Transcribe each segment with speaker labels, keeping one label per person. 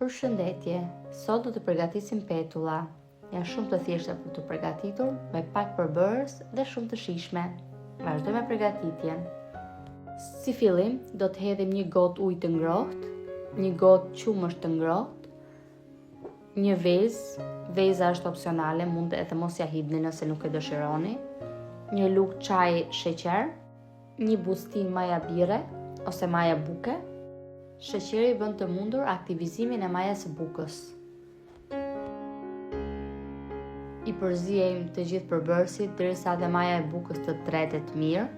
Speaker 1: Përshëndetje, sot do të përgatisim petulla. Janë shumë të thjeshta për të përgatitur, me pak përbërës dhe shumë të shijshme. Vazhdojmë me përgatitjen. Si fillim, do të hedhim një gotë ujë të ngrohtë, një gotë qumësht të ngrohtë, një vezë, veza është opsionale, mund edhe mos ja hidhni nëse nuk e dëshironi, një lugë çaji sheqer, një bustin maja bire ose maja buke. Sheqeri bën të mundur aktivizimin e majës së bukës. I përziejmë të gjithë përbërësit derisa dhe maja e bukës të tretet mirë.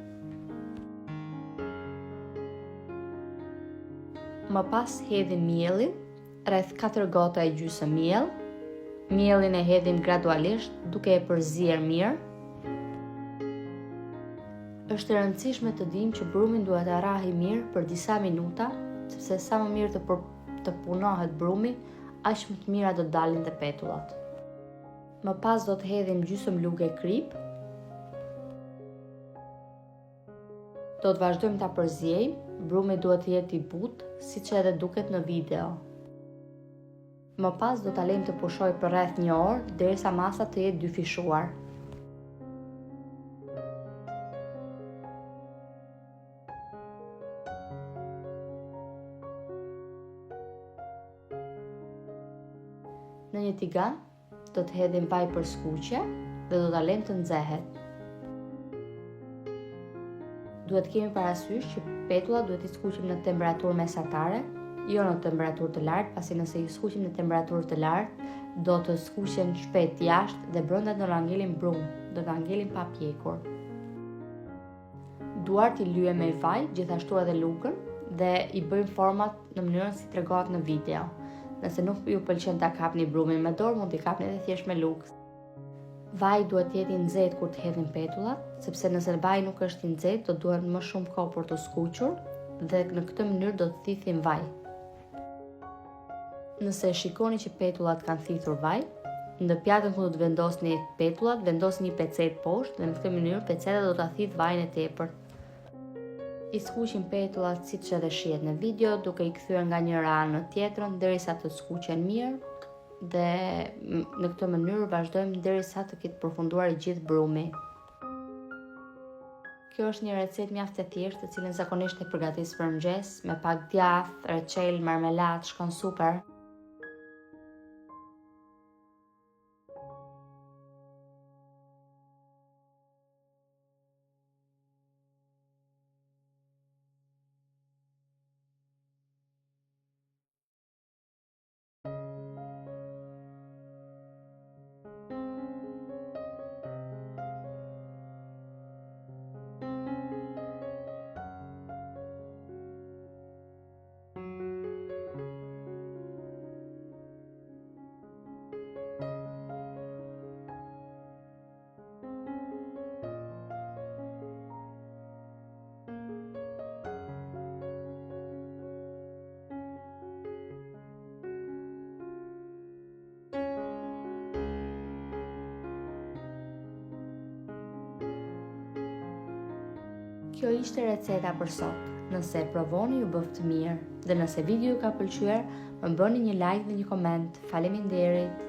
Speaker 1: Më pas hedhim mielin, rreth 4 gota e gjysmë miell. Mielin e hedhim gradualisht duke e përzier mirë. Është e rëndësishme të dimë që brumi duhet të arrahi mirë për disa minuta, sepse sa më mirë të punohet brumi, aq më të mira do të dalin dhe petullat. Më pas do të hedhim gjysmë lugë krip. Do të vazhdojmë ta përziejmë, brumi duhet të jetë i butë, siç edhe duket në video. Më pas do ta lejmë të pushojë për rreth 1 orë derisa masa të jetë dyfishuar. Në një tigan do të hedhim vaj për skuqje dhe do ta lejmë të nxehet. Duhet kemi parasysh që petullat duhet i skuqim në temperaturë mesatare, jo në temperaturë të lartë, pasi nëse i skuqim në temperaturë të lartë, do të skuqen shpejt jashtë dhe brenda do na ngelin brum, do na ngelin pa pjekur. Duart i lyhem me vaj, gjithashtu edhe lugën, dhe i bëjmë format në mënyrën si tregohet në video. Nëse nuk ju pëlqen ta kapni brumin me dorë, mund t'i kapni edhe thjesht me lugë. Vaji duhet të jetë i nxehtë kur të hedhim petullat, sepse nëse vaji nuk është i nxehtë, do duhet më shumë kohë për të skuqur dhe në këtë mënyrë do të thithim vaj. Nëse shikoni që petullat kanë thithur vaj, në pjatën ku do të vendosni petullat, vendosni një pecetë poshtë dhe në këtë mënyrë peceta do ta thith vajin e tepërt. I skuqim petullat siç edhe shihet në video, duke i kthyer nga njëra anë në tjetrën derisa të skuqen mirë dhe në këtë mënyrë vazhdojmë derisa të ketë përfunduar i gjithë brumi. Kjo është një recetë mjaft e thjeshtë, të cilën zakonisht e përgatis për mëngjes, me pak djath, reçel, marmeladë, shkon super. Kjo ishte receta për sot. Nëse e provoni ju bëft mirë dhe nëse video ju ka pëlqyer, më bëni një like dhe një koment. Faleminderit.